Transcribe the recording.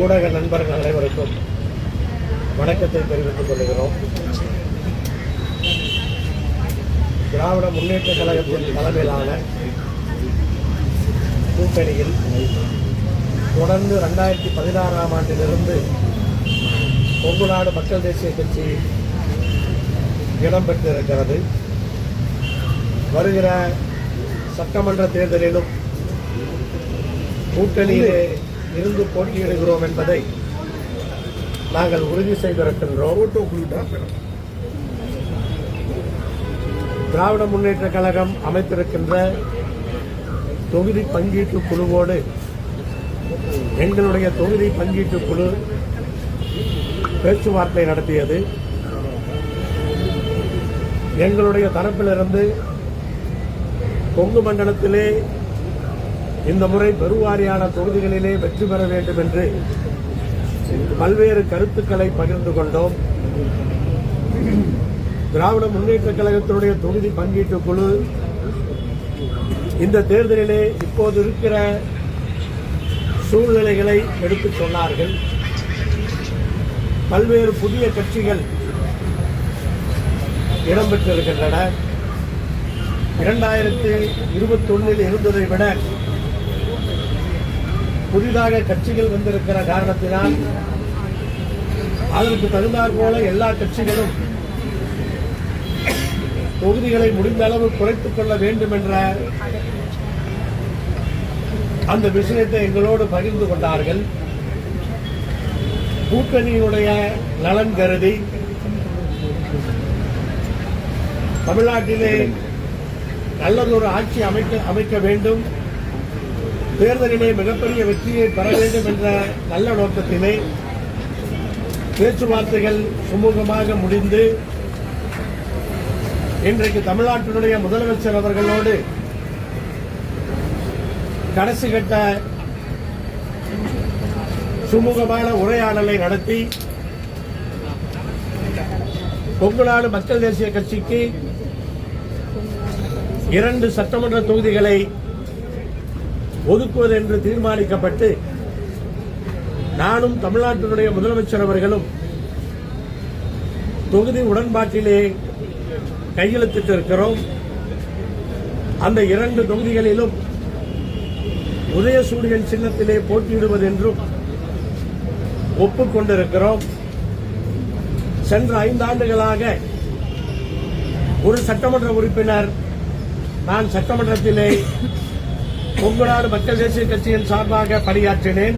ஊடக நண்பர்கள் அனைவருக்கும் வணக்கத்தை தெரிவித்துக் கொள்கிறோம். திராவிட முன்னேற்ற கழகத்தின் தலைமையிலான கூட்டணியில் தொடர்ந்து 2016ஆம் ஆண்டிலிருந்து கொங்கு நாடு மக்கள் தேசிய கட்சி இடம்பெற்றிருக்கிறது. வருகிற சட்டமன்ற தேர்தலிலும் கூட்டணியிலே இருந்து போட்டியிடுகிறோம் என்பதை நாங்கள் உறுதி செய்திருக்கின்றோம். திராவிட முன்னேற்ற கழகம் அமைத்திருக்கின்ற தொகுதி பங்கீட்டு குழுவோடு எங்களுடைய தொகுதி பங்கீட்டு குழு பேச்சுவார்த்தை நடத்தியது. எங்களுடைய தரப்பிலிருந்து கொங்கு மண்டலத்திலே இந்த முறை பெருவாரியான தொகுதிகளிலே வெற்றி பெற வேண்டும் என்று பல்வேறு கருத்துக்களை பகிர்ந்து கொண்டோம். திராவிட முன்னேற்ற கழகத்தினுடைய தொகுதி பங்கீட்டு குழு இந்த தேர்தலிலே இப்போது இருக்கிற சூழ்நிலைகளை எடுத்துச் சொன்னார்கள். பல்வேறு புதிய கட்சிகள் இடம்பெற்றிருக்கின்றன. 2021 இருந்ததை விட புதிதாக கட்சிகள் வந்திருக்கிற காரணத்தினால் அதற்கு தகுந்தாற் போல எல்லா கட்சிகளும் தொகுதிகளை முடிந்த அளவு குறைத்துக் கொள்ள வேண்டும் என்ற அந்த விஷயத்தை எங்களோடு பகிர்ந்து கொண்டார்கள். கூட்டணியினுடைய நலன் கருதி தமிழ்நாட்டிலே நல்லதொரு ஆட்சி அமைக்க வேண்டும், தேர்தலிலே மிகப்பெரிய வெற்றியை பெற வேண்டும் என்ற நல்ல நோக்கத்திலே பேச்சுவார்த்தைகள் சுமூகமாக முடிந்து இன்றைக்கு தமிழ்நாட்டினுடைய முதலமைச்சர் அவர்களோடு கடைசி கட்ட சுமூகமான உரையாடலை நடத்தி கொங்கு நாடு மக்கள் தேசிய கட்சிக்கு 2 சட்டமன்ற தொகுதிகளை ஒதுக்குவது என்று தீர்மானிக்கப்பட்டு நானும் தமிழ்நாட்டினுடைய முதலமைச்சர் அவர்களும் தொகுதி உடன்பாட்டிலே கையெழுத்திட்டிருக்கிறோம். அந்த 2 தொகுதிகளிலும் உதயசூரியன் சின்னத்திலே போட்டியிடுவது என்றும் ஒப்புக்கொண்டிருக்கிறோம். சென்ற 5 ஆண்டுகளாக ஒரு சட்டமன்ற உறுப்பினர் நான் சட்டமன்றத்திலே கொங்கு நாடு மக்கள் தேசிய கட்சியின் சார்பாக பணியாற்றினேன்.